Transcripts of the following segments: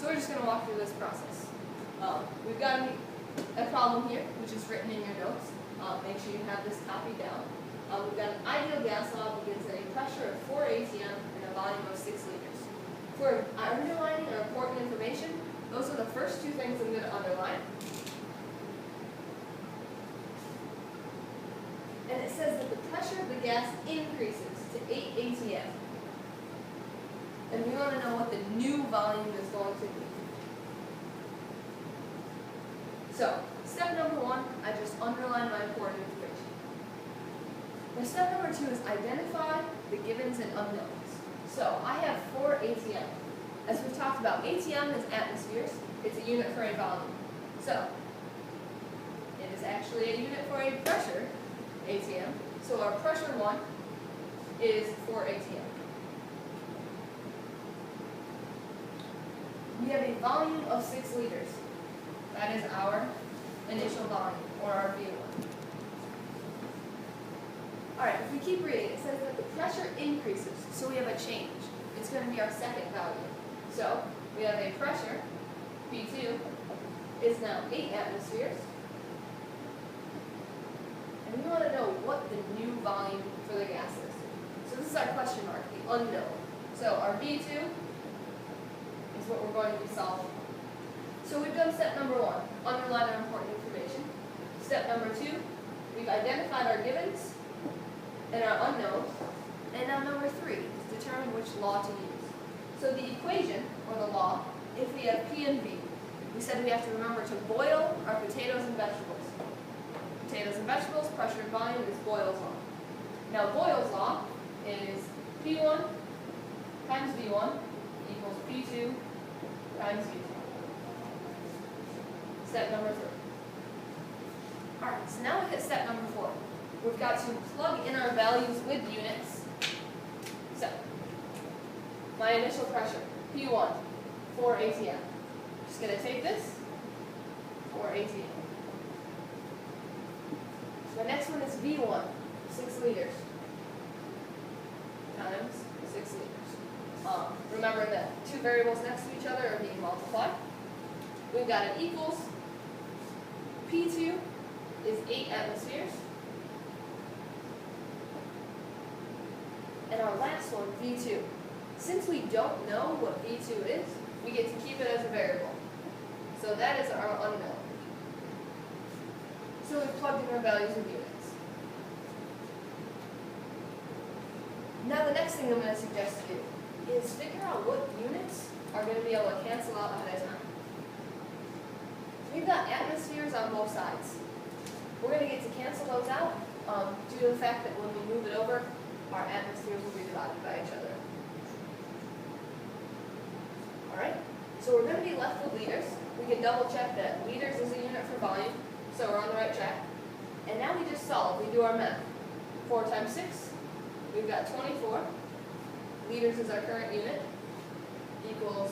So we're just going to walk through this process. We've got a problem here, which is written in your notes. Make sure you have this copied down. We've got an ideal gas law begins at a pressure of 4 atm and a volume of 6 liters. For underlining or important information, those are the first two things I'm going to underline. And it says that the pressure of the gas increases to 8 atm. And we want to know what the new volume is going to be. So, step number 1, I just underline my important information. Now, step number 2 is identify the givens and unknowns. So, I have 4 atm. As we've talked about, atm is atmospheres. It's a unit for a volume. So, it is actually a unit for a pressure, atm. So, our pressure 1 is 4 atm. We have a volume of 6 liters. That is our initial volume, or our V1. Alright, if we keep reading, it says that the pressure increases, so we have a change. It's going to be our second value. So, we have a pressure, P2, is now 8 atmospheres. And we want to know what the new volume for the gas is. So this is our question mark, the unknown. So our V2 is what we're going to be solving. So we've done step number 1, underline our important information. Step number 2, we've identified our givens and our unknowns. And now number 3 is determine which law to use. So the equation, or the law, if we have P and V, we said we have to remember to boil our potatoes and vegetables. Potatoes and vegetables, pressure and volume is Boyle's law. Now Boyle's law is P1 times V1 equals P2 times V2. Step number 3. Alright, so now we hit step number 4. We've got to plug in our values with units. So, my initial pressure, P1, 4 atm. Just going to take this, 4 atm. So the next one is V1, 6 liters, times 6 liters. Remember that two variables next to each other are being multiplied. We've got an equals. P2 is 8 atmospheres. And our last one, V2. Since we don't know what V2 is, we get to keep it as a variable. So that is our unknown. So we've plugged in our values of units. Now the next thing I'm going to suggest to do is figure out what units are going to be able to cancel out ahead of time. We've got atmospheres on both sides. We're going to get to cancel those out due to the fact that when we move it over, our atmospheres will be divided by each other. Alright, so we're going to be left with liters. We can double check that liters is a unit for volume, so we're on the right track. And now we just solve, we do our math. 4 times 6, we've got 24. Liters is our current unit, equals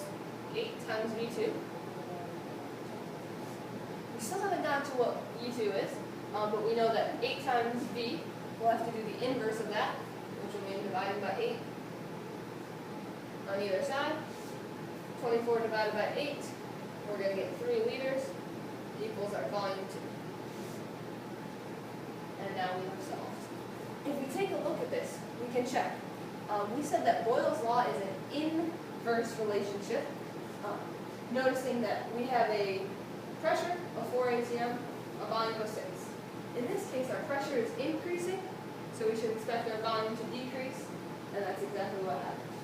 8 times V2. We still haven't gotten to what V2 is, but we know that 8 times V, we'll have to do the inverse of that, which will mean divided by 8 on either side. 24 divided by 8, we're going to get 3 liters, equals our volume 2. And now we have solved. If we take a look at this, we can check. We said that Boyle's law is an inverse relationship, noticing that we have a pressure of 4 atm, a volume of 6. In this case, our pressure is increasing, so we should expect our volume to decrease, and that's exactly what happened.